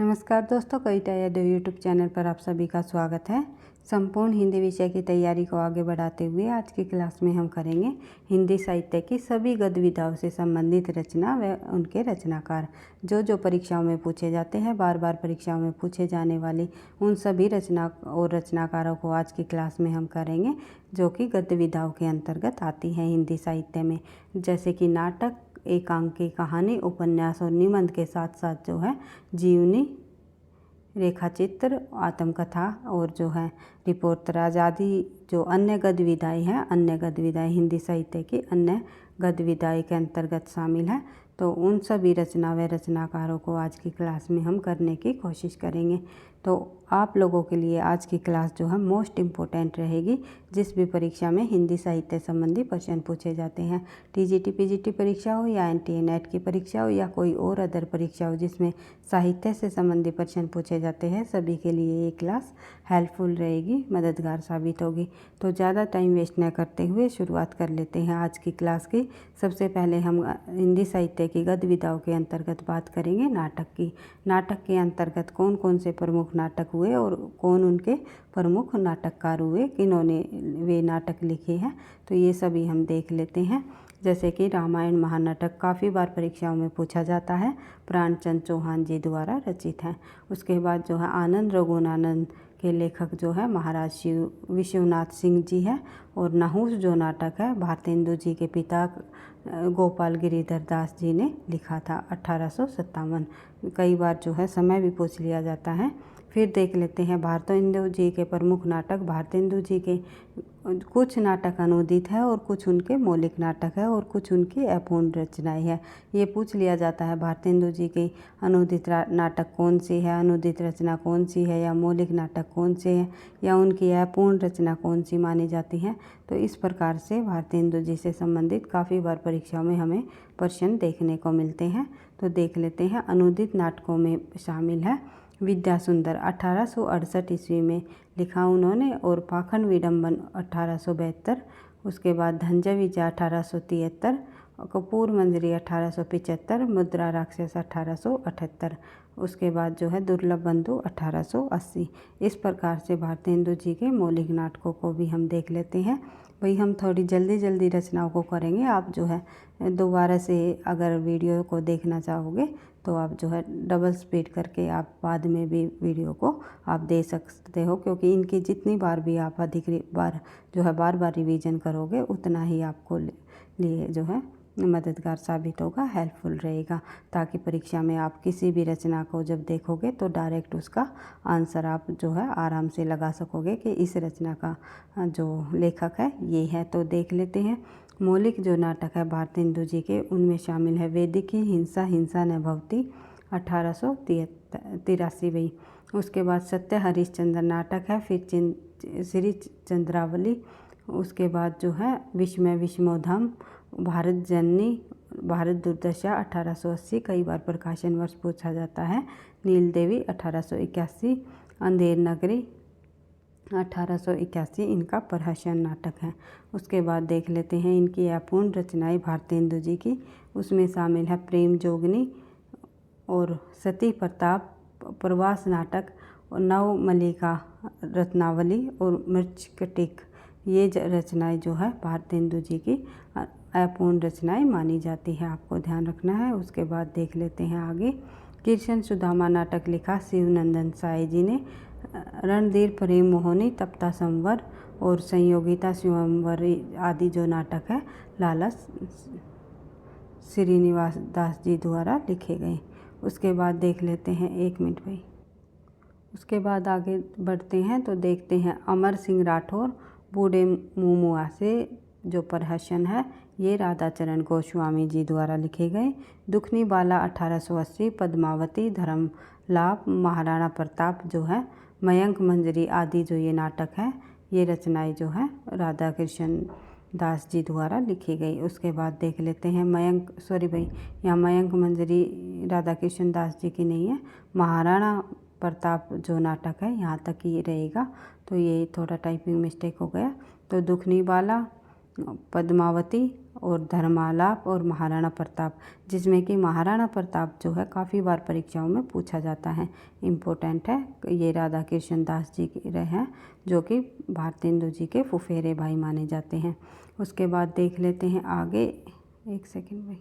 नमस्कार दोस्तों, कविता Yadav YouTube channel पर आप सभी का स्वागत है। संपूर्ण हिंदी विषय की तैयारी को आगे बढ़ाते हुए आज की क्लास में हम करेंगे हिंदी साहित्य की सभी गद्य विधाओं से संबंधित रचना व उनके रचनाकार। जो परीक्षाओं में पूछे जाते हैं, बार बार परीक्षाओं में पूछे जाने वाली उन सभी रचना और रचनाकारों को आज की क्लास में हम करेंगे, जो कि गद्य विधाओं के अंतर्गत आती हैं हिंदी साहित्य में। जैसे कि नाटक, एकांकी कहानी, उपन्यास और निबंध के साथ साथ जो है जीवनी, रेखाचित्र, आत्मकथा और जो है रिपोर्टराज आदि जो अन्य गद्य विधाएँ हैं, अन्य गद्य विधाएँ हिंदी साहित्य की अन्य गद्य विधाएँ के अंतर्गत शामिल है। तो उन सभी रचना व रचनाकारों को आज की क्लास में हम करने की कोशिश करेंगे। तो आप लोगों के लिए आज की क्लास जो है मोस्ट इम्पोर्टेंट रहेगी। जिस भी परीक्षा में हिंदी साहित्य संबंधी प्रश्न पूछे जाते हैं, टीजीटी पीजीटी परीक्षा हो या एनटीए नेट की परीक्षा हो या कोई और अदर परीक्षा हो जिसमें साहित्य से संबंधित प्रश्न पूछे जाते हैं, सभी के लिए ये क्लास हेल्पफुल रहेगी, मददगार साबित होगी। तो ज़्यादा टाइम वेस्ट न करते हुए शुरुआत कर लेते हैं आज की क्लास की। सबसे पहले हम हिंदी साहित्य की गद्य विधाओं के अंतर्गत बात करेंगे नाटक की। नाटक के अंतर्गत कौन कौन से प्रमुख नाटक हुए और कौन उनके प्रमुख नाटककार हुए, किन्होंने वे नाटक लिखे हैं, तो ये सभी हम देख लेते हैं। जैसे कि रामायण महानाटक काफ़ी बार परीक्षाओं में पूछा जाता है, प्राणचंद चौहान जी द्वारा रचित है। उसके बाद जो है आनंद रघुनानंद के लेखक जो है महाराज विश्वनाथ सिंह जी है। और नहुस जो नाटक है भारतेंदु जी के पिता गोपाल गिरिधर दास जी ने लिखा था 1857। कई बार जो है समय भी पूछ लिया जाता है। फिर देख लेते हैं भारतेंदु जी के प्रमुख नाटक। भारतेंदु जी के कुछ नाटक अनुदित है और कुछ उनके मौलिक नाटक है और कुछ उनकी अपूर्ण रचनाएं है। ये पूछ लिया जाता है भारतेंदु जी के अनुदित नाटक कौन सी है, अनुदित रचना कौन सी है, या मौलिक नाटक कौन से हैं, या उनकी अपूर्ण रचना कौन सी मानी जाती है। तो इस प्रकार से भारतेंदु जी से संबंधित काफ़ी बार परीक्षाओं में हमें प्रश्न देखने को मिलते हैं। तो देख लेते हैं। अनुदित नाटकों में शामिल है विद्यासुंदर 1868 ईस्वी में लिखा उन्होंने, और पाखंड विडम्बन 1872। उसके बाद धनंजय विजय 1873, कपूर मंजरी 1875, मुद्रा राक्षस 1878। उसके बाद जो है दुर्लभ बंधु 1880। इस प्रकार से भारतेंदु जी के मौलिक नाटकों को भी हम देख लेते हैं। भाई हम थोड़ी जल्दी रचनाओं को करेंगे। आप जो है दोबारा से अगर वीडियो को देखना चाहोगे तो आप जो है डबल स्पीड करके आप बाद में भी वीडियो को आप दे सकते हो, क्योंकि इनकी जितनी बार भी आप अधिक बार जो है बार रिवीजन करोगे उतना ही आपको लिए जो है मददगार साबित होगा, हेल्पफुल रहेगा। ताकि परीक्षा में आप किसी भी रचना को जब देखोगे तो डायरेक्ट उसका आंसर आप जो है आराम से लगा सकोगे कि इस रचना का जो लेखक है ये है। तो देख लेते हैं। मौलिक जो नाटक है भारतेंदु जी के, उनमें शामिल है वेदिकी हिंसा हिंसा न भवती 1883 वही। उसके बाद सत्य हरिश्चंद्र नाटक है। फिर श्री चंद्रावली। उसके बाद जो है विस्मय विस्मोधम, भारत जननी, भारत दुर्दशा 1880, कई बार प्रकाशन वर्ष पूछा जाता है। नील देवी 1881, अंधेर नगरी 1881 इनका प्रहसन नाटक है। उसके बाद देख लेते हैं इनकी अपूर्ण रचनाएं भारतेंदु जी की। उसमें शामिल है प्रेम जोगनी और सती प्रताप, प्रवास नाटक और नव मल्लिका रत्नावली और मृच्छकटिक। ये रचनाएं जो है भारतेंदु जी की अपूर्ण रचनाएं मानी जाती है, आपको ध्यान रखना है। उसके बाद देख लेते हैं आगे। कृष्ण सुदामा नाटक लिखा शिवनंदन साय जी ने। रणधीर प्रेम मोहिनी, तप्ता संवर और संयोगिता स्वयंवर आदि जो नाटक है लाला श्रीनिवास दास जी द्वारा लिखे गए। उसके बाद देख लेते हैं, एक मिनट भाई। उसके बाद आगे बढ़ते हैं तो देखते हैं अमर सिंह राठौर, बूढ़े मुमुआ से जो प्रहसन है ये राधाचरण गोस्वामी जी द्वारा लिखे गए। दुखनी बाला 1880, पद्मावती, धर्म लाभ, महाराणा प्रताप जो है, मयंक मंजरी आदि जो ये नाटक है, ये रचनाएं जो है राधा कृष्ण दास जी द्वारा लिखी गई। उसके बाद देख लेते हैं यहाँ मयंक मंजरी राधा कृष्ण दास जी की नहीं है, महाराणा प्रताप जो नाटक है यहाँ तक ही रहेगा। तो ये थोड़ा टाइपिंग मिस्टेक हो गया। तो दुखनी बाला, पद्मावती और धर्मालाप और महाराणा प्रताप, जिसमें कि महाराणा प्रताप जो है काफ़ी बार परीक्षाओं में पूछा जाता है, इम्पोर्टेंट है। ये राधा कृष्ण दास जी रहे हैं जो कि भारतेंदु जी के फुफेरे भाई माने जाते हैं। उसके बाद देख लेते हैं आगे, एक सेकंड भाई।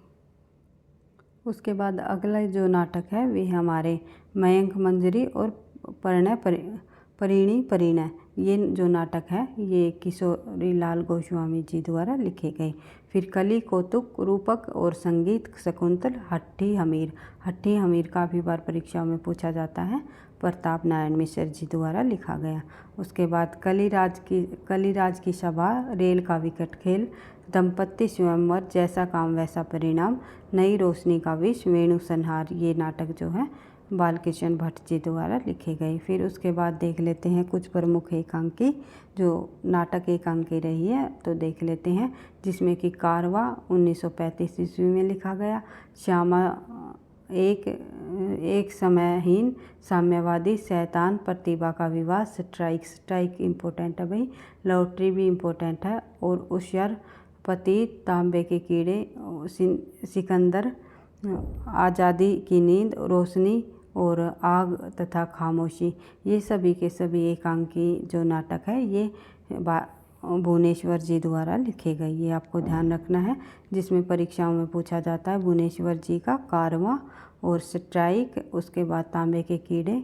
उसके बाद अगला जो नाटक है वे हमारे मयंक मंजरी और परिणय। ये जो नाटक है ये किशोरी लाल गोस्वामी जी द्वारा लिखे गए। फिर कली कौतुक रूपक और संगीत शकुंतल हट्टी हमीर काफ़ी बार परीक्षाओं में पूछा जाता है, प्रताप नारायण मिश्र जी द्वारा लिखा गया। उसके बाद कलिराज की सभा, रेल का विकट खेल, दंपत्ति स्वयंवर, जैसा काम वैसा परिणाम, नई रोशनी का विष, वेणु संहार, ये नाटक जो है बालकृष्ण भट्ट जी द्वारा लिखे गए। फिर उसके बाद देख लेते हैं कुछ प्रमुख एकांकी जो नाटक एकांकी रही है, तो देख लेते हैं, जिसमें कि कारवा 1935 ईस्वी में लिखा गया, श्यामा एक समयहीन, साम्यवादी, शैतान, प्रतिभा का विवाह, स्ट्राइक इम्पोर्टेंट है भाई, लॉटरी भी इम्पोर्टेंट है, और उशर, पति, तांबे के कीड़े, सिकंदर, आज़ादी की नींद, रोशनी और आग तथा खामोशी, ये सभी के सभी एकांकी जो नाटक है ये भुवनेश्वर जी द्वारा लिखे गए। ये आपको ध्यान रखना है, जिसमें परीक्षाओं में पूछा जाता है भुवनेश्वर जी का कारवां और स्ट्राइक, उसके बाद तांबे के कीड़े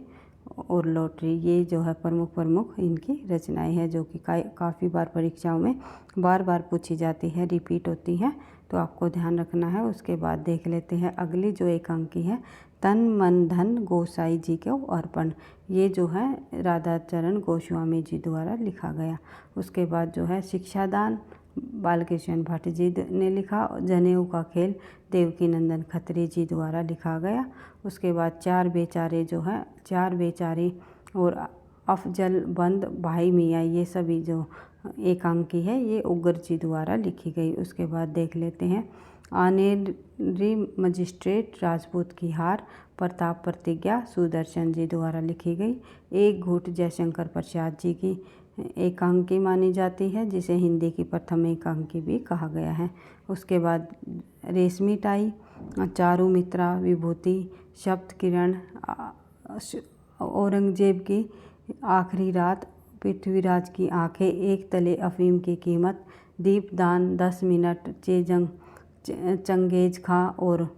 और लॉटरी, ये जो है प्रमुख इनकी रचनाएं हैं जो कि काफ़ी बार परीक्षाओं में बार पूछी जाती है, रिपीट होती है, तो आपको ध्यान रखना है। उसके बाद देख लेते हैं अगली जो एकांकी है, तन मन धन गोसाई जी को अर्पण, ये जो है राधाचरण गोस्वामी जी द्वारा लिखा गया। उसके बाद जो है शिक्षादान, बालकृष्ण भट्ट जी ने लिखा, जनेऊ का खेल, देवकी नंदन खत्री जी द्वारा लिखा गया। उसके बाद चार बेचारे और अफजल बंद भाई मियाँ, ये सभी जो एकांकी है ये उग्र जी द्वारा लिखी गई। उसके बाद देख लेते हैं ऑनरेरी मजिस्ट्रेट, राजपूत की हार, प्रताप प्रतिज्ञा, सुदर्शन जी द्वारा लिखी गई। एक घूट जयशंकर प्रसाद जी की एकांकी मानी जाती है, जिसे हिंदी की प्रथम एकांकी भी कहा गया है। उसके बाद रेशमी टाई, चारुमित्रा, विभूति, सप्त किरण, औरंगजेब की आखिरी रात, पृथ्वीराज की आंखें, एक तले अफीम की कीमत, दीपदान, 10 मिनट, चंगेज खां और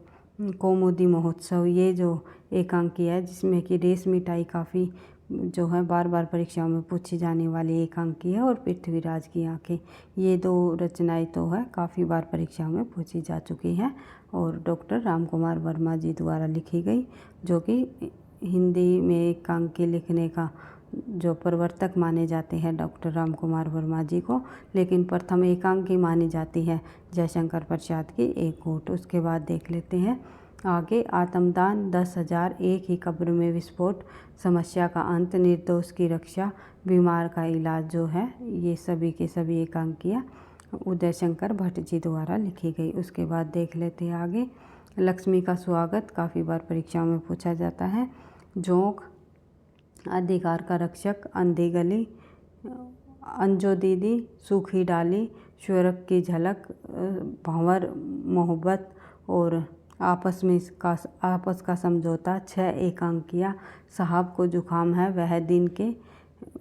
कौमुदी महोत्सव, ये जो एकांकी है जिसमें कि रेशमी टाई काफ़ी जो है बार परीक्षाओं में पूछी जाने वाली एकांकी है, और पृथ्वीराज की आंखें, ये दो रचनाएं तो है काफ़ी बार परीक्षाओं में पूछी जा चुकी हैं और डॉक्टर रामकुमार वर्मा जी द्वारा लिखी गई, जो कि हिंदी में एकांकी लिखने का जो प्रवर्तक माने जाते हैं डॉक्टर रामकुमार वर्मा जी को, लेकिन प्रथम एकांकी मानी जाती है जयशंकर प्रसाद की एक घूट। उसके बाद देख लेते हैं आगे, आत्मदान, 10,000, एक ही कब्र में विस्फोट, समस्या का अंत, निर्दोष की रक्षा, बीमार का इलाज, जो है ये सभी के सभी एकांकियाँ उदय शंकर भट्ट जी द्वारा लिखी गई। उसके बाद देख लेते हैं आगे, लक्ष्मी का स्वागत, काफ़ी बार परीक्षाओं में पूछा जाता है, जोंक, अधिकार का रक्षक, अंधी गली, अंजो दीदी, सूखी डाली, स्वर्ग की झलक, भंवर, मोहब्बत और आपस का समझौता, 6 एकांकियाँ, साहब को जुकाम है, वह दिन के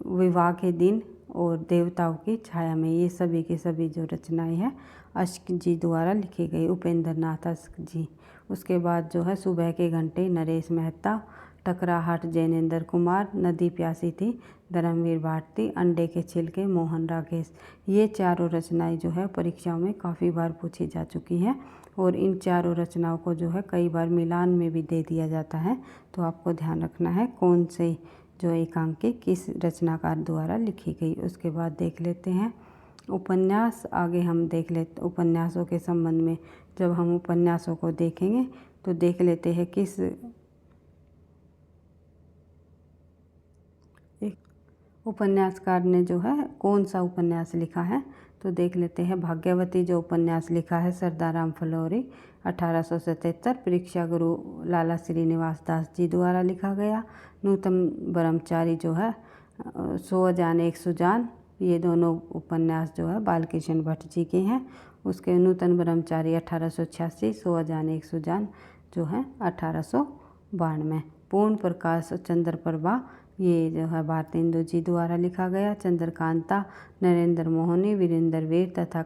विवाह के दिन और देवताओं की छाया में, ये सभी के सभी जो रचनाएं हैं अश्क जी द्वारा लिखी गई, उपेंद्र नाथ अश्क जी। उसके बाद जो है सुबह के घंटे, नरेश मेहता, टकराहट, जैनेन्द्र कुमार, नदी प्यासी थी, धर्मवीर भारती, अंडे के छिलके, मोहन राकेश, ये चारों रचनाएं जो है परीक्षाओं में काफ़ी बार पूछी जा चुकी हैं और इन चारों रचनाओं को जो है कई बार मिलान में भी दे दिया जाता है, तो आपको ध्यान रखना है कौन से जो एकांकी किस रचनाकार द्वारा लिखी गई। उसके बाद देख लेते हैं उपन्यास, आगे हम देख लेते उपन्यासों के संबंध में, जब हम उपन्यासों को देखेंगे तो देख लेते हैं किस उपन्यासकार ने जो है कौन सा उपन्यास लिखा है, तो देख लेते हैं भाग्यवती जो उपन्यास लिखा है सरदार राम फुलौरी 1877, परीक्षा गुरु लाला श्रीनिवास दास जी द्वारा लिखा गया। नूतन ब्रह्मचारी जो है 100 जान 100 जान, ये दोनों उपन्यास जो है बालकृष्ण भट्ट जी के हैं। उसके नूतन ब्रह्मचारी 1886, 100 जान 100 जान जो है 1892। पूर्ण प्रकाश चंद्र प्रभा ये जो है भारतेंदु जी द्वारा लिखा गया। चंद्रकांता नरेंद्र मोहनी, वीरेंद्र वीर तथा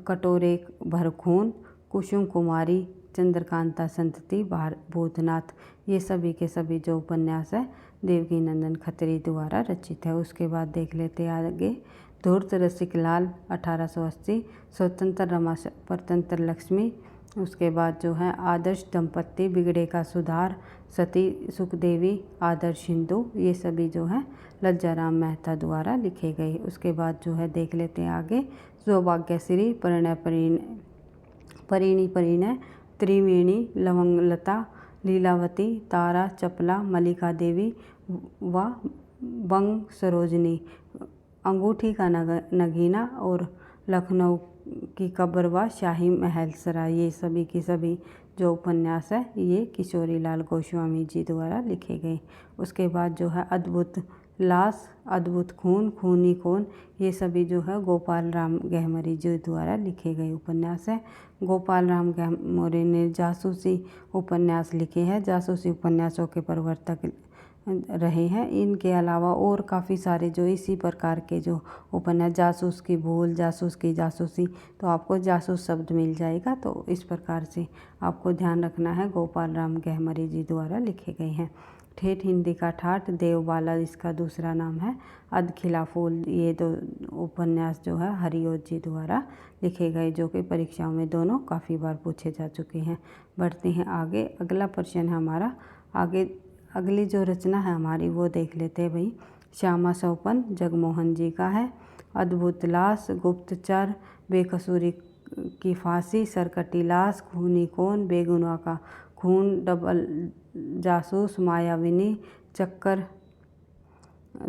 कटोरे भर खून, कुसुम कुमारी, चंद्रकांता संतति, भूतनाथ, ये सभी के सभी जो उपन्यास है देवकी नंदन खत्री द्वारा रचित है। उसके बाद देख लेते हैं आगे। धूर्त रसिक लाल 1880, स्वतंत्र रमा परतंत्र लक्ष्मी, उसके बाद जो है आदर्श दंपत्ति, बिगड़े का सुधार, सती सुखदेवी, आदर्श हिंदू, ये सभी जो है लज्जाराम मेहता द्वारा लिखे गए। उसके बाद जो है देख लेते हैं आगे। सौभाग्यश्री, परिणय, त्रिवेणी, लवंगलता, लीलावती, तारा चपला, मलिका देवी व बंग सरोजनी, अंगूठी का नगीना और लखनऊ की कब्र व शाही महल सराय, ये सभी की सभी जो उपन्यास है ये किशोरी लाल गोस्वामी जी द्वारा लिखे गए। उसके बाद जो है अद्भुत लाश, अद्भुत खून, खूनी कौन, ये सभी जो है गोपाल राम गहमरी जी द्वारा लिखे गए उपन्यास है। गोपाल राम गहमरी ने जासूसी उपन्यास लिखे हैं, जासूसी उपन्यासों के प्रवर्तक रहे हैं। इनके अलावा और काफ़ी सारे जो इसी प्रकार के जो उपन्यास, जासूस की भूल, जासूस की जासूसी, तो आपको जासूस शब्द मिल जाएगा। तो इस प्रकार से आपको ध्यान रखना है, गोपाल राम गहमरी जी द्वारा लिखे गए हैं। ठेठ हिंदी का ठाठ, देवबाला इसका दूसरा नाम है। अधखिला फूल, ये दो उपन्यास जो है हरिओत जी द्वारा लिखे गए, जो कि परीक्षाओं में दोनों काफ़ी बार पूछे जा चुके हैं। बढ़ते हैं आगे। अगला प्रश्न है हमारा, अगली जो रचना है हमारी वो देख लेते हैं भाई। श्यामा सौपन जगमोहन जी का है। अद्भुत लाश, गुप्तचर, बेकसूरी की फांसी, सरकटी लाश, खूनी कौन, बेगुनाह का खून, डबल जासूस, मायाविनी, चक्कर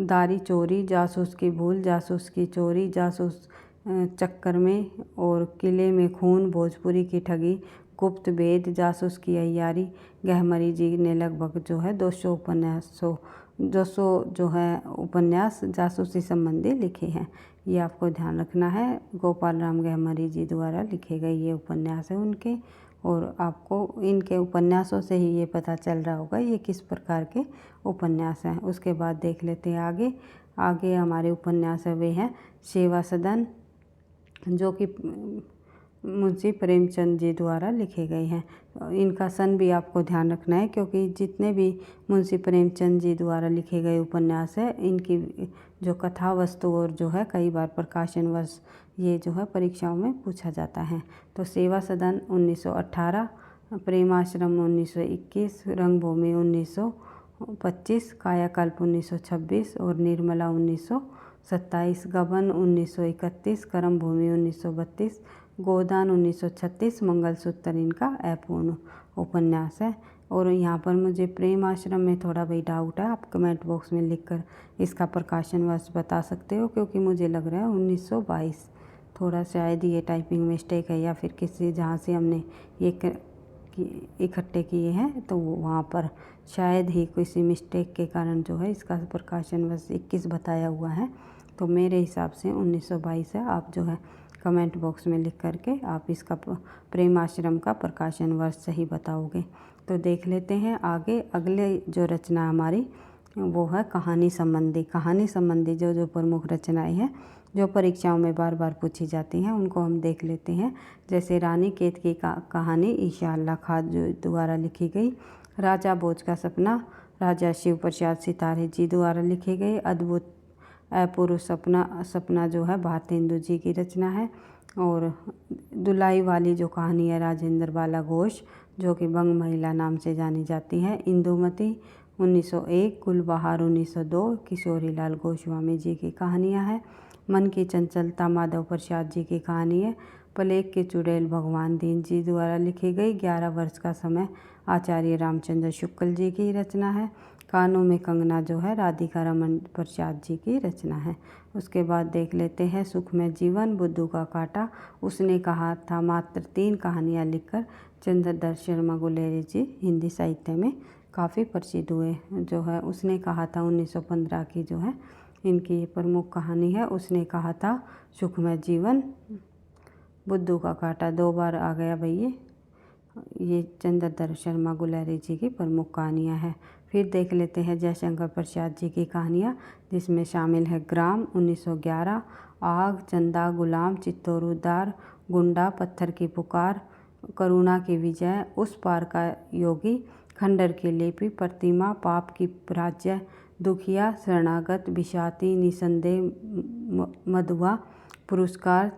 दारी चोरी, जासूस की भूल, जासूस की चोरी, जासूस चक्कर में और किले में खून, भोजपुरी की ठगी, गुप्त भेद, जासूस की अय्यारी। गहमरी जी ने लगभग जो है 200 जो है उपन्यास जासूसी संबंधी लिखे हैं। ये आपको ध्यान रखना है। गोपाल राम गहमरी जी द्वारा लिखे गए ये उपन्यास है उनके, और आपको इनके उपन्यासों से ही ये पता चल रहा होगा ये किस प्रकार के उपन्यास हैं। उसके बाद देख लेते हैं आगे हमारे उपन्यास है वे हैं सेवा सदन, जो कि मुंशी प्रेमचंद जी द्वारा लिखे गए हैं। इनका सन भी आपको ध्यान रखना है, क्योंकि जितने भी मुंशी प्रेमचंद जी द्वारा लिखे गए उपन्यास है इनकी जो कथा वस्तु और जो है कई बार प्रकाशन वर्ष ये जो है परीक्षाओं में पूछा जाता है। तो सेवा सदन 1918, प्रेमाश्रम 1921, रंगभूमि 1925, कायाकल्प 1926 और निर्मला 1927, गबन 1931, कर्मभूमि 1932, गोदान 1936, मंगलसूत्र इनका अपूर्ण उपन्यास है। और यहाँ पर मुझे प्रेम आश्रम में थोड़ा भाई डाउट है, आप कमेंट बॉक्स में लिखकर इसका प्रकाशन वर्ष बता सकते हो, क्योंकि मुझे लग रहा है 1922, थोड़ा शायद ये टाइपिंग मिस्टेक है या फिर किसी जहाँ से हमने ये इकट्ठे किए हैं तो वहाँ पर शायद ही किसी मिस्टेक के कारण जो है इसका प्रकाशन वर्ष 21 बताया हुआ है। तो मेरे हिसाब से 1922 है। आप जो है कमेंट बॉक्स में लिख करके आप इसका प्रेम आश्रम का प्रकाशन वर्ष सही बताओगे। तो देख लेते हैं आगे। अगले जो रचना हमारी वो है कहानी संबंधी जो प्रमुख रचनाएं हैं जो परीक्षाओं में बार बार पूछी जाती हैं उनको हम देख लेते हैं। जैसे रानी केत की कहानी ईशा अल्लाह खान जो द्वारा लिखी गई। राजा भोज का सपना राजा शिव प्रसाद सितारे जी द्वारा लिखे गए। अद्भुत अपूर्व सपना जो है भारतेंदु जी की रचना है। और दुलाई वाली जो कहानी है राजेंद्र बाला घोष जो कि बंग महिला नाम से जानी जाती है। इंदुमती 1901, गुलबहार 1902 किशोरी लाल गोस्वामी जी की कहानियाँ हैं। मन की चंचलता माधव प्रसाद जी की कहानी है। प्लेग की चुड़ैल भगवान दीन जी द्वारा लिखी गई। 11 वर्ष का समय आचार्य रामचंद्र शुक्ल जी की रचना है। कानों में कंगना जो है राधिका रमन प्रसाद जी की रचना है। उसके बाद देख लेते हैं सुख में जीवन बुद्धू का कांटा उसने कहा था। मात्र 3 कहानियाँ लिखकर चंद्रधर शर्मा गुलेरी जी हिंदी साहित्य में काफ़ी प्रसिद्ध हुए। जो है उसने कहा था 1915 की जो है इनकी प्रमुख कहानी है। उसने कहा था सुख में जीवन बुद्धू का कांटा 2 बार आ गया भाई। ये चंद्रधर शर्मा गुलेरी जी की प्रमुख कहानियाँ हैं। फिर देख लेते हैं जयशंकर प्रसाद जी की कहानियाँ, जिसमें शामिल है ग्राम 1911, आग, चंदा, गुलाम, चित्तौर उद्धार, गुंडा, पत्थर की पुकार, करुणा की विजय, उस पार का योगी, खंडर की लिपि, प्रतिमा, पाप की राज्य, दुखिया, शरणागत, बिशाती, निसंदेह, मधुआ, पुरस्कार,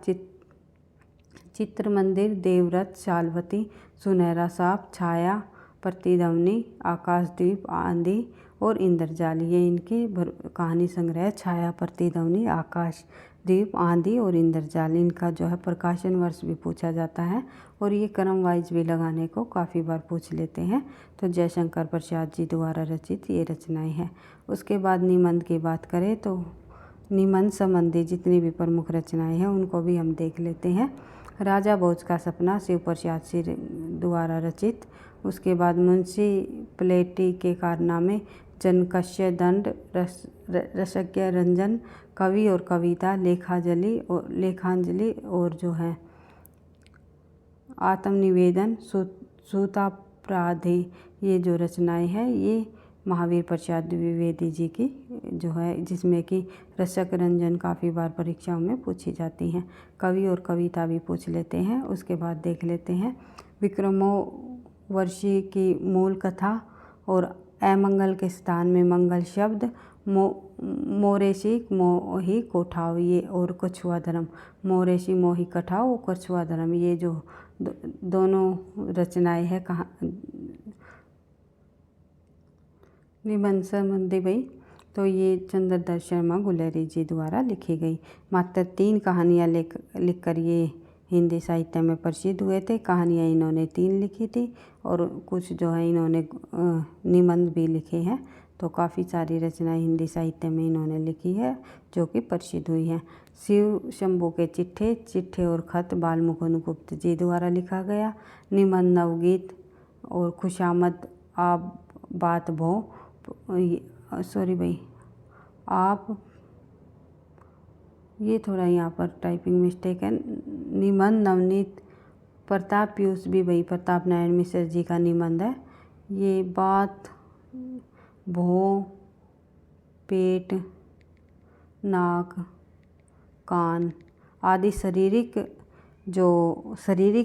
चित्र मंदिर, देवव्रत, शालवती, सुनहरा सांप, छाया, प्रतिध्वनि, आकाशदीप, आंधी और इंद्रजाल। ये इनके कहानी संग्रह छाया, प्रतिध्वनि, आकाशदीप, आंधी और इंद्रजाल। इनका जो है प्रकाशन वर्ष भी पूछा जाता है और ये क्रम वाइज भी लगाने को काफ़ी बार पूछ लेते हैं। तो जयशंकर प्रसाद जी द्वारा रचित ये रचनाएं हैं। उसके बाद निबंध की बात करें तो निबंध संबंधी जितनी भी प्रमुख रचनाएं हैं उनको भी हम देख लेते हैं। राजा भोज का सपना शिव प्रसाद सिंह द्वारा रचित। उसके बाद मुंशी प्लेटी के कारनामे, जनकष्य दंड, रसज्ञ रंजन, कवि और कविता, लेखांजलि और जो है आत्मनिवेदन, सूतापराधि। ये जो रचनाएं हैं ये महावीर प्रसाद द्विवेदी जी की जो है, जिसमें कि रसक रंजन काफ़ी बार परीक्षाओं में पूछी जाती हैं। कवि और कविता भी पूछ लेते हैं। उसके बाद देख लेते हैं विक्रमोर्वशी की मूल कथा और अमंगल के स्थान में मंगल शब्द, मोरेशी मोही कोठाव ये और कछुआ धर्म। मोरेशी मोही कठाव और कछुआ धर्म, ये जो दोनों रचनाएं हैं कहाँ निबंध संबंधी भाई, तो ये चंद्रधर शर्मा गुलेरी जी द्वारा लिखी गई। मात्र 3 कहानियाँ लिखकर ये हिंदी साहित्य में प्रसिद्ध हुए थे। कहानियाँ इन्होंने 3 लिखी थी और कुछ जो है इन्होंने निबंध भी लिखे हैं। तो काफ़ी सारी रचनाएं हिंदी साहित्य में इन्होंने लिखी है जो कि प्रसिद्ध हुई हैं। शिव शंभू के चिट्ठे और खत बालमुकुंद गुप्त जी द्वारा लिखा गया। निबंध नवगीत और खुशामद आप बात भो, सॉरी भाई आप, ये थोड़ा यहाँ पर टाइपिंग मिस्टेक है। निबंध नवनीत प्रताप पीयूष भी भाई प्रताप नारायण मिश्र जी का निबंध है। ये बात, भो, पेट, नाक, कान आदि शारीरिक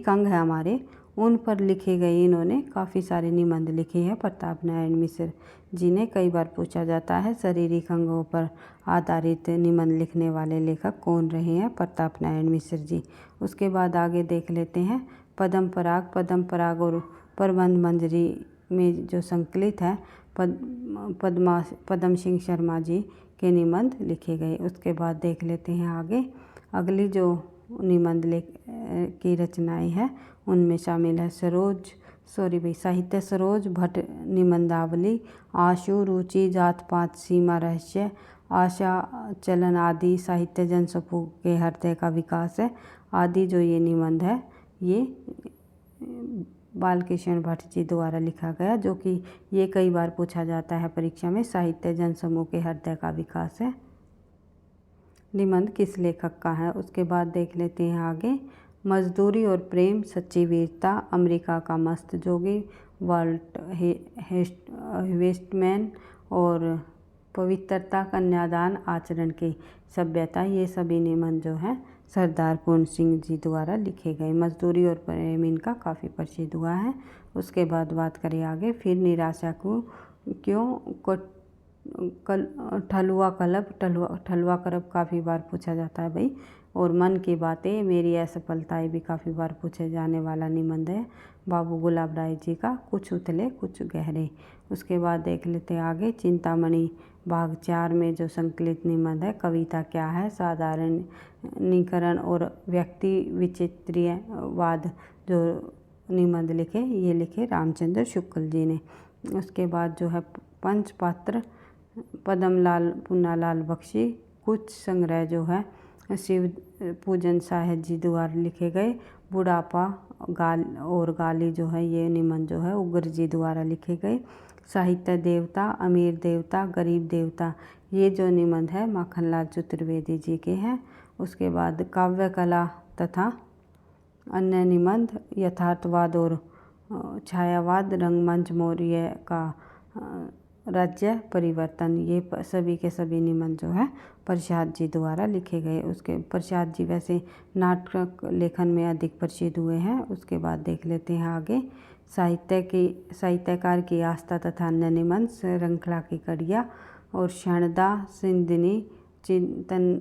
अंग है हमारे, उन पर लिखे गए इन्होंने काफ़ी सारे निबंध लिखे हैं प्रताप नारायण मिश्र जी ने। कई बार पूछा जाता है शारीरिक अंगों पर आधारित निबंध लिखने वाले लेखक कौन रहे हैं, प्रताप नारायण मिश्र जी। उसके बाद आगे देख लेते हैं पद्म पराग और प्रबंध मंजरी में जो संकलित है पद्म सिंह शर्मा जी के निबंध लिखे गए। उसके बाद देख लेते हैं आगे अगली जो निबंध की रचनाएं हैं उनमें शामिल है साहित्य सरोज भट्ट निबंधावली, आशु, रुचि, जात पात, सीमा रहस्य, आशा चलन आदि, साहित्य जनसमूह के हृदय का विकास है आदि। जो ये निबंध है ये बालकृष्ण भट्ट जी द्वारा लिखा गया, जो कि ये कई बार पूछा जाता है परीक्षा में। साहित्य जनसमूह के हृदय का विकास है निबंध किस लेखक का है। उसके बाद देख लेते हैं आगे मजदूरी और प्रेम, सच्ची वीरता, अमेरिका का मस्त जोगी, वाल्ट वेस्टमैन और पवित्रता, कन्यादान, आचरण की सभ्यता। ये सभी निबंध जो हैं सरदार पूर्ण सिंह जी द्वारा लिखे गए। मजदूरी और प्रेम इनका काफ़ी प्रसिद्ध हुआ है। उसके बाद बात करें आगे फिर निराशा को क्यों, ठलुआ करब काफ़ी बार पूछा जाता है भाई। और मन की बातें, मेरी असफलताएं भी काफ़ी बार पूछे जाने वाला निबंध है बाबू गुलाब राय जी का। कुछ उथले कुछ गहरे। उसके बाद देख लेते हैं आगे चिंतामणि भाग 4 में जो संकलित निबंध है कविता क्या है, साधारणीकरण और व्यक्ति विचित्रीयवाद जो निबंध लिखे रामचंद्र शुक्ल जी ने। उसके बाद जो है पंचपात्र पद्मलाल पुन्नालाल बख्शी, कुछ संग्रह जो है शिव पूजन साहब जी द्वारा लिखे गए। बुढ़ापा गाली जो है ये निबंध जो है उग्र जी द्वारा लिखे गए। साहित्य देवता, अमीर देवता, गरीब देवता, ये जो निबंध है माखनलाल चतुर्वेदी जी के हैं। उसके बाद काव्य कला तथा अन्य निबंध यथार्थवाद और छायावाद, रंगमंच, मौर्य का राज्य परिवर्तन, ये सभी के सभी निबंध जो है प्रसाद जी द्वारा लिखे गए। उसके प्रसाद जी वैसे नाटक लेखन में अधिक प्रसिद्ध हुए हैं। उसके बाद देख लेते हैं आगे साहित्यकार की आस्था तथा अन्य निबंध, श्रृंखला की कड़िया और क्षणदा, सिंधिनी, चिंतन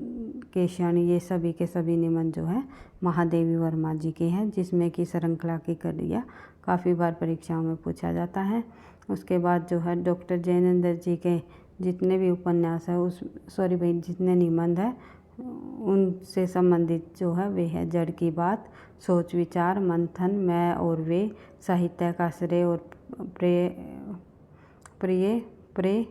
के क्षण, ये सभी के सभी निबंध जो है महादेवी वर्मा जी के हैं, जिसमें कि श्रृंखला की कड़िया काफ़ी बार परीक्षाओं में पूछा जाता है। उसके बाद जो है डॉक्टर जैनेन्द्र जी के जितने भी उपन्यास है जितने निबंध है उनसे संबंधित जो है वे है जड़ की बात, सोच विचार, मंथन, मैं और वे, साहित्य का श्रेय और प्रिय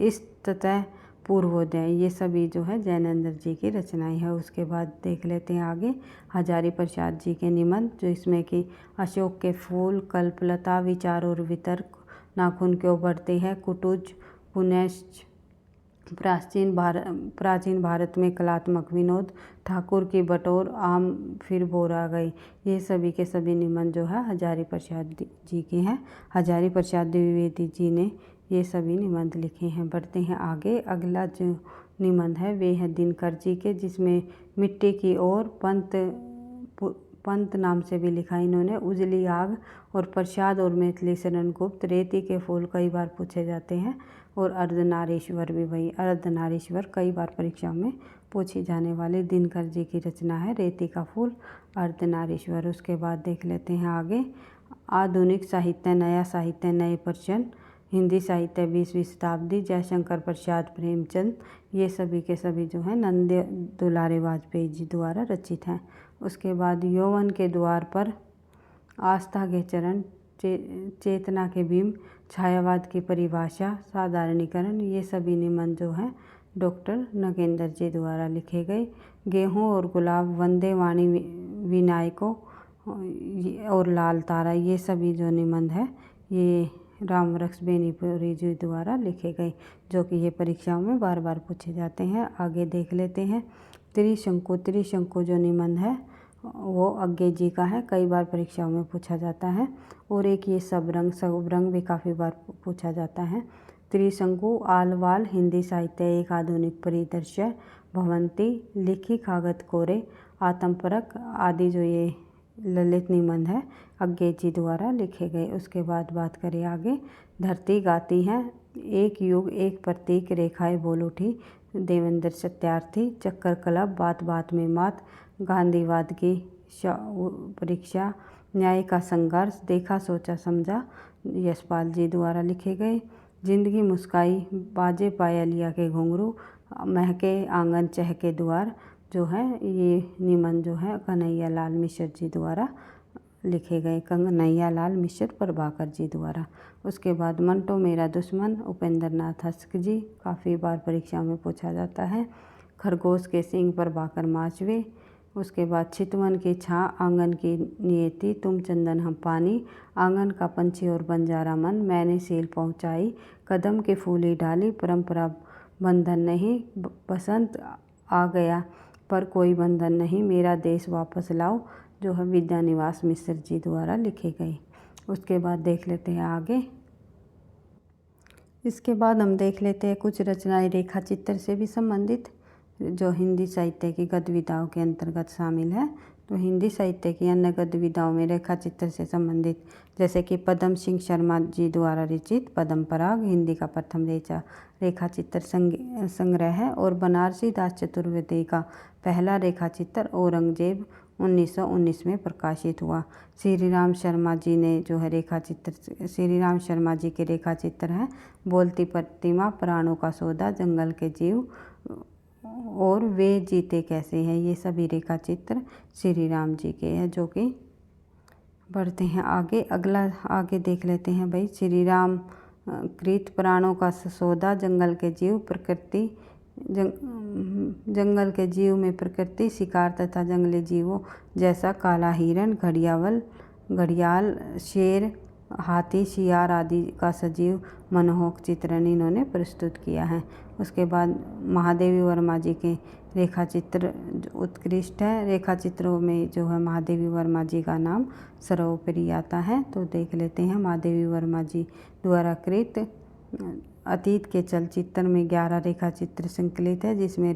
इस्ततः पूर्वोदय, ये सभी जो है जैनेन्द्र जी की रचनाएं है। उसके बाद देख लेते हैं आगे हजारी प्रसाद जी के निबंध, जो इसमें कि अशोक के फूल, कल्पलता, विचार और वितर्क, नाखून क्यों बढ़ते हैं, कुटुज, पुनश्च, प्राचीन भारत में कलात्मक विनोद, ठाकुर की बटोर, आम फिर बोरा गई, ये सभी के सभी निबंध जो है हजारी प्रसाद जी के हैं। हजारी प्रसाद द्विवेदी जी ने ये सभी निबंध लिखे हैं। बढ़ते हैं आगे, अगला जो निबंध है वे है दिनकर जी के, जिसमें मिट्टी की ओर, पंत नाम से भी लिखा इन्होंने, उजली आग और प्रसाद और मैथिली शरण गुप्त, रेती के फूल कई बार पूछे जाते हैं और अर्धनारीश्वर भी, भाई अर्धनारीश्वर कई बार परीक्षा में पूछी जाने वाली दिनकर जी की रचना है रेती का फूल, अर्धनारीश्वर। उसके बाद देख लेते हैं आगे आधुनिक साहित्य, नया साहित्य, नए प्रश्न, हिंदी साहित्य 20वीं शताब्दी, जयशंकर प्रसाद, प्रेमचंद, ये सभी के सभी जो है नंदे दुलारे वाजपेयी जी द्वारा रचित हैं। उसके बाद यौवन के द्वार पर, आस्था के चरण, चेतना के बिंब, छायावाद की परिभाषा, साधारणीकरण, ये सभी निबंध जो हैं डॉक्टर नगेंद्र जी द्वारा लिखे गए। गेहूं और गुलाब, वंदे वाणी विनायकों और लाल तारा, ये सभी जो निबंध है ये रामवृक्ष बेनीपुरी जी द्वारा लिखे गए, जो कि ये परीक्षाओं में बार बार पूछे जाते हैं। आगे देख लेते हैं त्रिशंकु जो निबंध है वो अज्ञे जी का है, कई बार परीक्षाओं में पूछा जाता है। और एक ये सबरंग भी काफ़ी बार पूछा जाता है। त्रिशंकु, आलवाल, हिंदी साहित्य एक आधुनिक परिदृश्य, भवंती, लिखी कागत कोरे, आत्मपरक आदि जो ये ललित निबंध है अज्ञे जी द्वारा लिखे गए। उसके बाद बात करें आगे, धरती गाती है, एक युग एक प्रतीक, रेखाएं बोल उठी, देवेंद्र सत्यार्थी, चक्कर क्लब, बात बात में मात, गांधीवाद की परीक्षा, न्याय का संघर्ष, देखा सोचा समझा, यशपाल जी द्वारा लिखे गए। जिंदगी मुस्काई, बाजे पायलिया के घुंघरू, महके आंगन चहके द्वार, जो है ये निबंध जो है कन्हैया लाल मिश्र जी द्वारा लिखे गए, कन्हैया लाल मिश्र प्रभाकर जी द्वारा। उसके बाद मंटो मेरा दुश्मन, उपेंद्र नाथ हस्क जी, काफ़ी बार परीक्षा में पूछा जाता है। खरगोश के सिंह, प्रभाकर माचवे। उसके बाद चितवन की छाँ, आंगन की नियति, तुम चंदन हम पानी, आंगन का पंछी और बंजारा मन, मैंने सील पहुँचाई, कदम के फूली डाली, परंपरा बंधन नहीं, बसंत आ गया पर कोई बंधन नहीं, मेरा देश वापस लाओ, जो है विद्यानिवास मिश्र जी द्वारा लिखे गए। उसके बाद देख लेते हैं आगे, इसके बाद हम देख लेते हैं कुछ रचनाएं रेखा चित्र से भी संबंधित, जो हिंदी साहित्य की गद्य विधाओं के अंतर्गत शामिल है। तो हिंदी साहित्य की अन्य गद्य विधाओं में रेखा चित्र से संबंधित जैसे कि पद्म सिंह शर्मा जी द्वारा रचित पद्म पराग हिंदी का प्रथम रेखा चित्र संग्रह है, और बनारसी दास चतुर्वेदी का पहला रेखा चित्र औरंगजेब 1919 में प्रकाशित हुआ। श्री राम शर्मा जी ने जो है श्री राम शर्मा जी के रेखा चित्र हैं बोलती प्रतिमा, प्राणों का सौदा, जंगल के जीव और वे जीते कैसे हैं, ये सभी रेखा चित्र श्री राम जी के हैं। जो कि बढ़ते हैं आगे, अगला आगे देख लेते हैं भाई, श्री राम कृत, प्राणों का सौदा, जंगल के जीव, प्रकृति, जंगल के जीव में प्रकृति, शिकार तथा जंगली जीवों जैसा काला हिरण, घड़ियाल, शेर, हाथी, शियार आदि का सजीव मनमोहक चित्रण इन्होंने प्रस्तुत किया है। उसके बाद महादेवी वर्मा जी के रेखा चित्र उत्कृष्ट है। रेखा चित्रों में जो है महादेवी वर्मा जी का नाम सर्वोपरि आता है। तो देख लेते हैं महादेवी वर्मा जी द्वारा कृत अतीत के चलचित्र में 11 रेखा चित्र संकलित है, जिसमें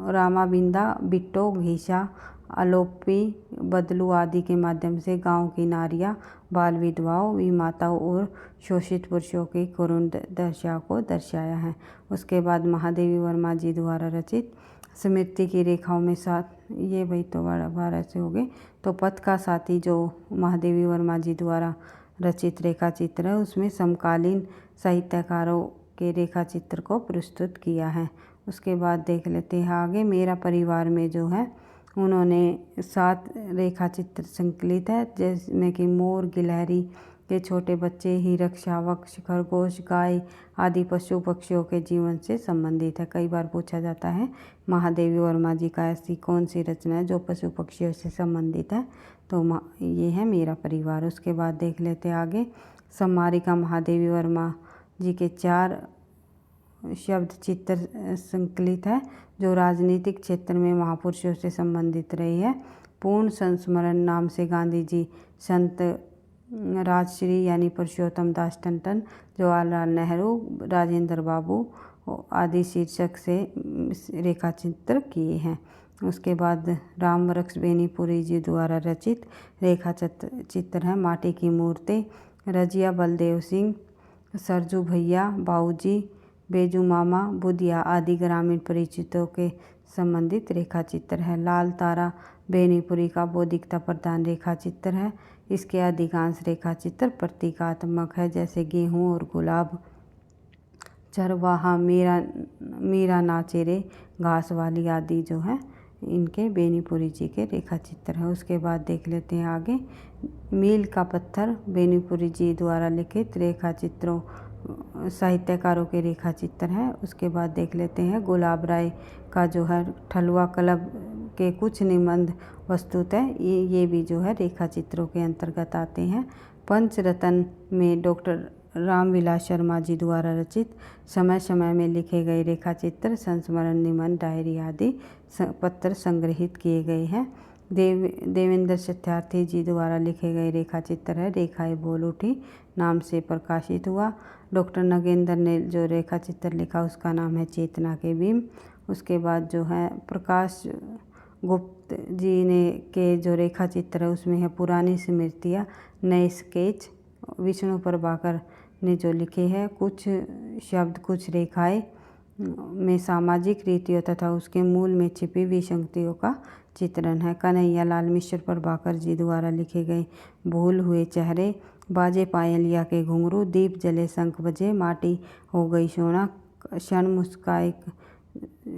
रामाबिंदा, बिट्टो, घीसा, अलोपी, बदलू आदि के माध्यम से गांव की नारियां, बाल विधवाओं, विमाताओं और शोषित पुरुषों की करुण दशा को दर्शाया है। उसके बाद महादेवी वर्मा जी द्वारा रचित स्मृति की रेखाओं में साथ ये भाई तो बारह से हो गए। तो पथ का साथी जो महादेवी वर्मा जी द्वारा रचित रेखा चित्र है, उसमें समकालीन साहित्यकारों के रेखा चित्र को प्रस्तुत किया है। उसके बाद देख लेते हैं आगे। मेरा परिवार में जो है उन्होंने 7 रेखा चित्र संकलित है, जिसमें कि मोर, गिलहरी के छोटे बच्चे, हिरक, शावक, खरगोश, गाय आदि पशु पक्षियों के जीवन से संबंधित है। कई बार पूछा जाता है महादेवी वर्मा जी का ऐसी कौन सी रचना है जो पशु पक्षियों से संबंधित है, तो ये है मेरा परिवार। उसके बाद देख लेते आगे। सम्मारिका महादेवी वर्मा जी के 4 शब्द चित्र संकलित है, जो राजनीतिक क्षेत्र में महापुरुषों से संबंधित रही है। पूर्ण संस्मरण नाम से गांधी जी, संत राजश्री यानी पुरुषोत्तम दास टंडन, जवाहरलाल नेहरू, राजेंद्र बाबू आदि शीर्षक से रेखा चित्र किए हैं। उसके बाद राम वृक्ष बेनीपुरी जी द्वारा रचित रेखा चित्र है माटी की मूर्ति, रजिया बलदेव सिंह, सरजू भैया, बाऊजी, बेजू मामा, बुधिया आदि ग्रामीण परिचितों के संबंधित रेखा चित्र है। लाल तारा बेनीपुरी का बौद्धिकता प्रधान रेखा चित्र है। इसके अधिकांश रेखा चित्र प्रतीकात्मक है, जैसे गेहूँ और गुलाब, चरवाहा, मीरा नाचे रे, घास वाली आदि जो है इनके बेनीपुरी जी के रेखा चित्र है। उसके बाद देख लेते हैं आगे। मील का पत्थर बेनीपुरी जी द्वारा लिखित रेखा चित्रों साहित्यकारों के रेखा चित्र है। उसके बाद देख लेते हैं गुलाब राय का जो है ठलुआ क्लब के कुछ निबंध वस्तुतः ये भी जो है रेखा चित्रों के अंतर्गत आते हैं। पंचरत्न में डॉक्टर रामविलास शर्मा जी द्वारा रचित समय समय में लिखे गए रेखा चित्र, संस्मरण, निबंध, डायरी आदि पत्र संग्रहित किए गए हैं। देवेंद्र सत्यार्थी जी द्वारा लिखे गए रेखा चित्र है रेखाएं बोल उठी नाम से प्रकाशित हुआ। डॉक्टर नगेंद्र ने जो रेखा चित्र लिखा उसका नाम है चेतना के बिंब। उसके बाद जो है प्रकाश गुप्त जी ने के जो रेखा चित्र है उसमें है पुरानी स्मृतियाँ, नए स्केच। विष्णु प्रभाकर ने जो लिखे हैं कुछ शब्द कुछ रेखाएं में सामाजिक रीतियों तथा उसके मूल में छिपी विसंगतियों का चित्रण है। कन्हैया लाल मिश्र प्रभाकर जी द्वारा लिखे गए भूल हुए चेहरे, बाजे पायलिया के घुंघरू, दीप जले शंख बजे, माटी हो गई सोना,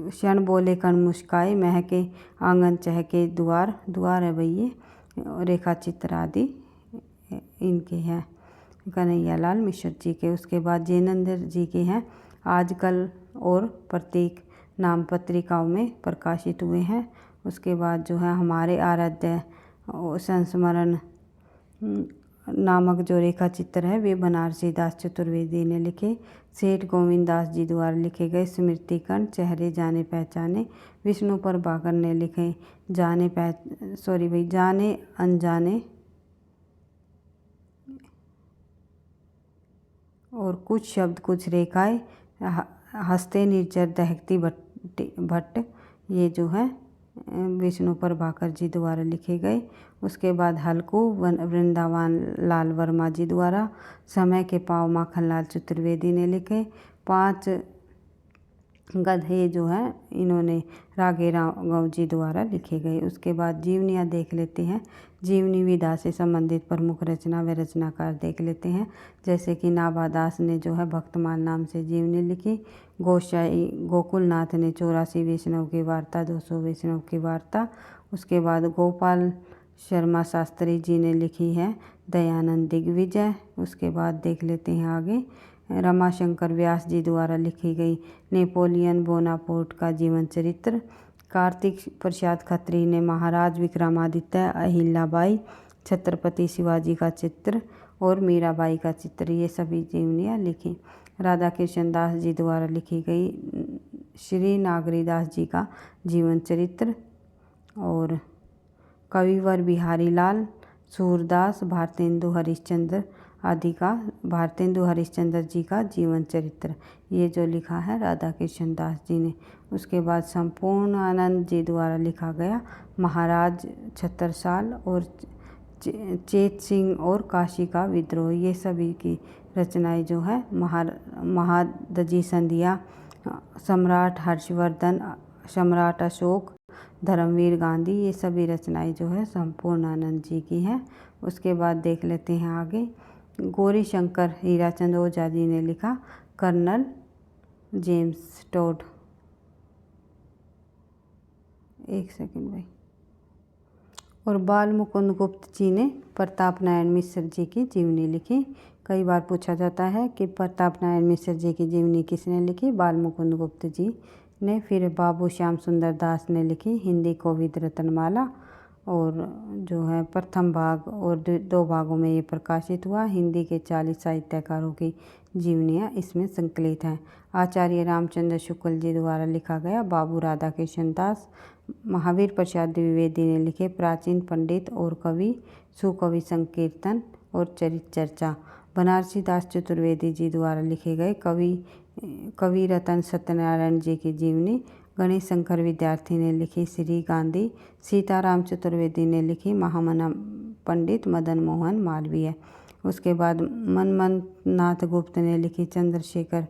क्षण बोले कण मुस्काए, महके आंगन चहके द्वार, द्वार है भैये रेखा चित्र आदि इनके हैं कन्हैया लाल मिश्र जी के। उसके बाद जैनेंद्र जी के हैं आजकल और प्रतीक नाम पत्रिकाओं में प्रकाशित हुए हैं। उसके बाद जो है हमारे आराध्य संस्मरण नामक जो रेखा चित्र है वे बनारसी दास चतुर्वेदी ने लिखे। सेठ गोविंद दास जी द्वारा लिखे गए स्मृतिकण, चेहरे जाने पहचाने, विष्णु प्रभाकर ने लिखे जाने अनजाने और कुछ शब्द कुछ रेखाएं, हंसते निर्जर दहकती भट्ट ये जो है विष्णु प्रभाकर जी द्वारा लिखे गए। उसके बाद हल्कू वृंदावन लाल वर्मा जी द्वारा, समय के पाँव माखनलाल चतुर्वेदी ने लिखे। 5 गधे जो है इन्होंने राघेराव जी द्वारा लिखे गए। उसके बाद जीवनियाँ देख लेते हैं। जीवनी विधा से संबंधित प्रमुख रचना व रचनाकार देख लेते हैं, जैसे कि नाभा दास ने जो है भक्तमाल नाम से जीवनी लिखी। गोसाई गोकुलनाथ ने 84 वैष्णव की वार्ता, 200 वैष्णव की वार्ता। उसके बाद गोपाल शर्मा शास्त्री जी ने लिखी है दयानंद दिग्विजय। उसके बाद देख लेते हैं आगे। रमाशंकर व्यास जी द्वारा लिखी गई नेपोलियन बोनापार्ट का जीवन चरित्र। कार्तिक प्रसाद खत्री ने महाराज विक्रमादित्य, अहिल्याबाई, छत्रपति शिवाजी का चित्र और मीराबाई का चित्र ये सभी जीवनियाँ लिखी। राधा कृष्ण दास जी द्वारा लिखी गई श्री नागरीदास जी का जीवन चरित्र और कविवर बिहारी लाल, सूरदास, भारतेंदु हरिश्चंद्र आदि का, भारतेंदु हरिश्चंद्र जी का जीवन चरित्र, ये जो लिखा है राधा कृष्ण दास जी ने। उसके बाद संपूर्ण आनंद जी द्वारा लिखा गया महाराज छत्रसाल और चेत सिंह और काशी का विद्रोह, ये सभी की रचनाएं जो है महादजी संध्या, सम्राट हर्षवर्धन, सम्राट अशोक, धर्मवीर गांधी, ये सभी रचनाएं जो है संपूर्ण आनंद जी की हैं। उसके बाद देख लेते हैं आगे। गौरी शंकर हीराचंद ओझा जी ने लिखा कर्नल जेम्स टोड। एक सेकंड भाई। और बाल मुकुंद गुप्त जी ने प्रताप नारायण मिश्र जी की जीवनी लिखी। कई बार पूछा जाता है कि प्रताप नारायण मिश्र जी की जीवनी किसने लिखी? बाल मुकुंद गुप्त जी ने। फिर बाबू श्याम सुंदर दास ने लिखी हिंदी कोविद रत्नमाला, और जो है प्रथम भाग और 2 भागों में ये प्रकाशित हुआ। हिंदी के 40 साहित्यकारों की जीवनियाँ इसमें संकलित हैं। आचार्य रामचंद्र शुक्ल जी द्वारा लिखा गया बाबू राधा कृष्ण दास। महावीर प्रसाद द्विवेदी ने लिखे प्राचीन पंडित और कवि, सुकवि संकीर्तन और चरित चर्चा। बनारसी दास चतुर्वेदी जी द्वारा लिखे गए कवि रतन सत्यनारायण जी की जीवनी। गणेश शंकर विद्यार्थी ने लिखी श्री गांधी। सीताराम चतुर्वेदी ने लिखी महामना पंडित मदन मोहन मालवीय। उसके बाद मनमथ नाथ गुप्त ने लिखी चंद्रशेखर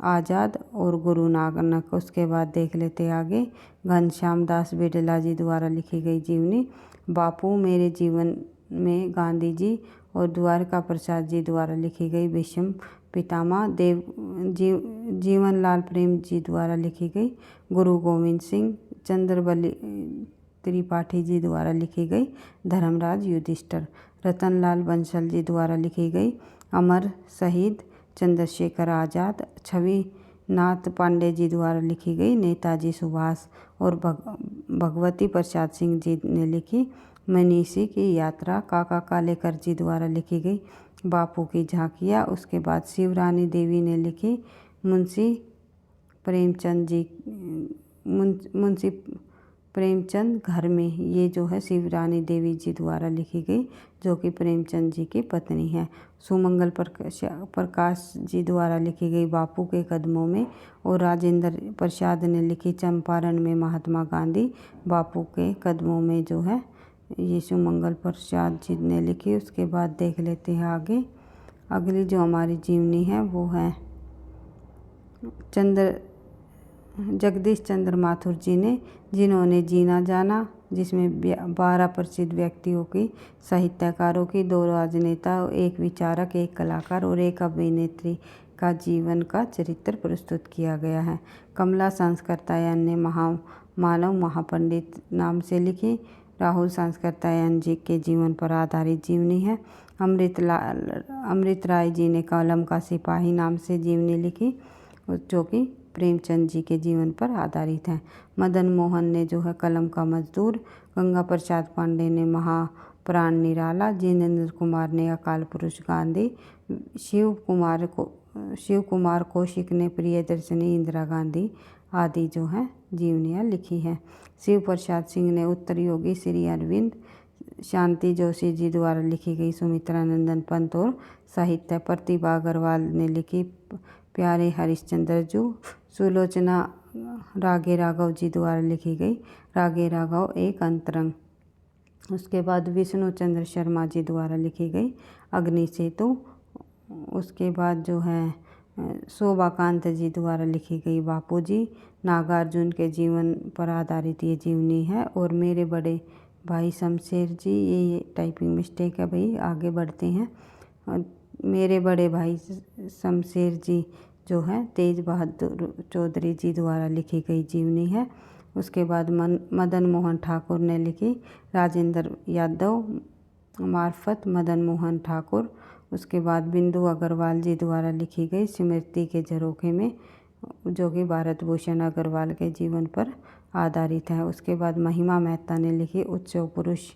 आज़ाद और गुरु नानक। उसके बाद देख लेते आगे। घनश्याम दास बिड़ला जी द्वारा लिखी गई जीवनी। बापू मेरे जीवन में गांधी जी और द्वारका प्रसाद जी द्वारा लिखी गई विषम पितामह। जीवन लाल प्रेम जी द्वारा लिखी गई गुरु गोविंद सिंह। चंद्रबली त्रिपाठी जी द्वारा लिखी गई धर्मराज युधिष्ठिर। रतनलाल बंसल जी द्वारा लिखी गई अमर शहीद चंद्रशेखर आज़ाद। छवि नाथ पांडे जी द्वारा लिखी गई नेताजी सुभाष। और भगवती प्रसाद सिंह जी ने लिखी मनीषी की यात्रा। काका कालेकर जी द्वारा लिखी गई बापू की झांकियाँ। उसके बाद शिवरानी देवी ने लिखी मुंशी प्रेमचंद घर में, ये जो है शिवरानी देवी जी द्वारा लिखी गई, जो कि प्रेमचंद जी की पत्नी है। सुमंगल प्रकाश जी द्वारा लिखी गई बापू के कदमों में। और राजेंद्र प्रसाद ने लिखी चंपारण में महात्मा गांधी बापू के कदमों में, जो है ये सुमंगल प्रसाद जी ने लिखी। उसके बाद देख लेते हैं आगे। अगली जो हमारी जीवनी है वो है जगदीश चंद्र माथुर जी ने, जिन्होंने जीना जाना, जिसमें 12 प्रसिद्ध व्यक्तियों की, साहित्यकारों की, 2 राजनेता, 1 विचारक, 1 कलाकार और 1 अभिनेत्री का जीवन का चरित्र प्रस्तुत किया गया है। कमला संस्कृतायन ने मानव महापंडित नाम से लिखी। राहुल संस्कृतायन जी के जीवन पर आधारित जीवनी है। अमृत राय जी ने कलम का सिपाही नाम से जीवनी लिखी, जो कि प्रेमचंद जी के जीवन पर आधारित है। मदन मोहन ने जो है कलम का मजदूर। गंगा प्रसाद पांडे ने महाप्राण निराला। जिनेंद्र कुमार ने अकाल पुरुष गांधी। शिव कुमार कौशिक ने प्रियदर्शनी इंदिरा गांधी आदि जो है जीवनियाँ लिखी है। शिव प्रसाद सिंह ने उत्तर योगी श्री अरविंद। शांति जोशी जी द्वारा लिखी गई सुमित्रा नंदन पंत और साहित्य। प्रतिभा अग्रवाल ने लिखी प्यारे हरिश्चंद्र जू। सुलोचना रागे राघव जी द्वारा लिखी गई रागे राघव एक अंतरंग। उसके बाद विष्णु चंद्र शर्मा जी द्वारा लिखी गई अग्नि सेतु। उसके बाद जो है शोभाकांत जी द्वारा लिखी गई बापूजी। नागार्जुन के जीवन पर आधारित ये जीवनी है। और मेरे बड़े भाई शमशेर जी, ये टाइपिंग मिस्टेक है भाई, आगे बढ़ते हैं। मेरे बड़े भाई शमशेर जी जो है तेज बहादुर चौधरी जी द्वारा लिखी गई जीवनी है। उसके बाद मदन मोहन ठाकुर ने लिखी राजेंद्र यादव मार्फत मदन मोहन ठाकुर। उसके बाद बिंदु अग्रवाल जी द्वारा लिखी गई स्मृति के झरोखे में, जो कि भारत भूषण अग्रवाल के जीवन पर आधारित है। उसके बाद महिमा मेहता ने लिखी उत्सव पुरुष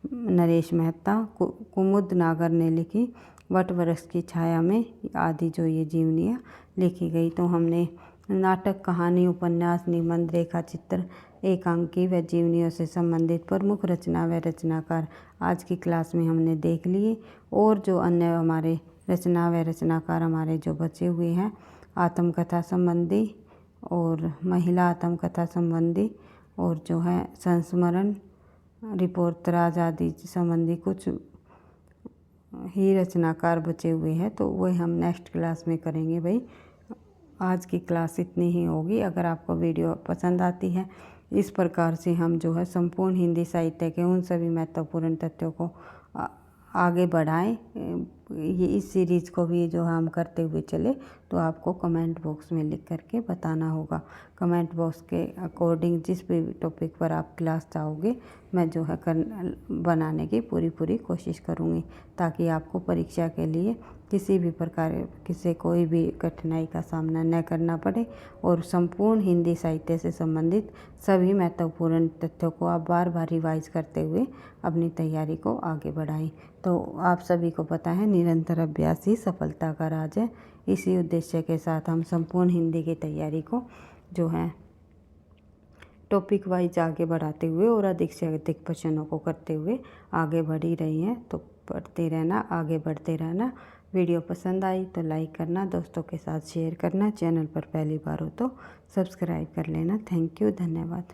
नरेश मेहता। कुमुद नागर ने लिखी वट वृक्ष की छाया में आदि जो ये जीवनियाँ लिखी गई। तो हमने नाटक, कहानी, उपन्यास, निबंध, रेखा चित्र, एकांकी व जीवनियों से संबंधित प्रमुख रचना व रचनाकार आज की क्लास में हमने देख लिए। और जो अन्य हमारे रचना व रचनाकार हमारे जो बचे हुए हैं, आत्मकथा संबंधी और महिला आत्मकथा संबंधी और जो है संस्मरण, रिपोर्टराज आदि संबंधी कुछ ही रचनाकार बचे हुए हैं, तो वह हम नेक्स्ट क्लास में करेंगे भाई। आज की क्लास इतनी ही होगी। अगर आपको वीडियो पसंद आती है, इस प्रकार से हम जो है संपूर्ण हिंदी साहित्य के उन सभी महत्वपूर्ण तथ्यों को आगे बढ़ाएं, ये इस सीरीज़ को भी जो हम करते हुए चले, तो आपको कमेंट बॉक्स में लिख करके बताना होगा। कमेंट बॉक्स के अकॉर्डिंग जिस भी टॉपिक पर आप क्लास चाहोगे, मैं जो है बनाने की पूरी कोशिश करूँगी, ताकि आपको परीक्षा के लिए किसी भी प्रकार से कोई भी कठिनाई का सामना न करना पड़े और संपूर्ण हिंदी साहित्य से संबंधित सभी महत्वपूर्ण तथ्यों को आप बार बार रिवाइज करते हुए अपनी तैयारी को आगे बढ़ाएं। तो आप सभी को पता है, निरंतर अभ्यास ही सफलता का राज है। इसी उद्देश्य के साथ हम संपूर्ण हिंदी की तैयारी को जो है टॉपिक वाइज आगे बढ़ाते हुए और अधिक से अधिक प्रश्नों को करते हुए आगे बढ़ ही रही हैं। तो पढ़ते रहना, आगे बढ़ते रहना। वीडियो पसंद आई तो लाइक करना, दोस्तों के साथ शेयर करना, चैनल पर पहली बार हो तो सब्सक्राइब कर लेना। थैंक यू, धन्यवाद।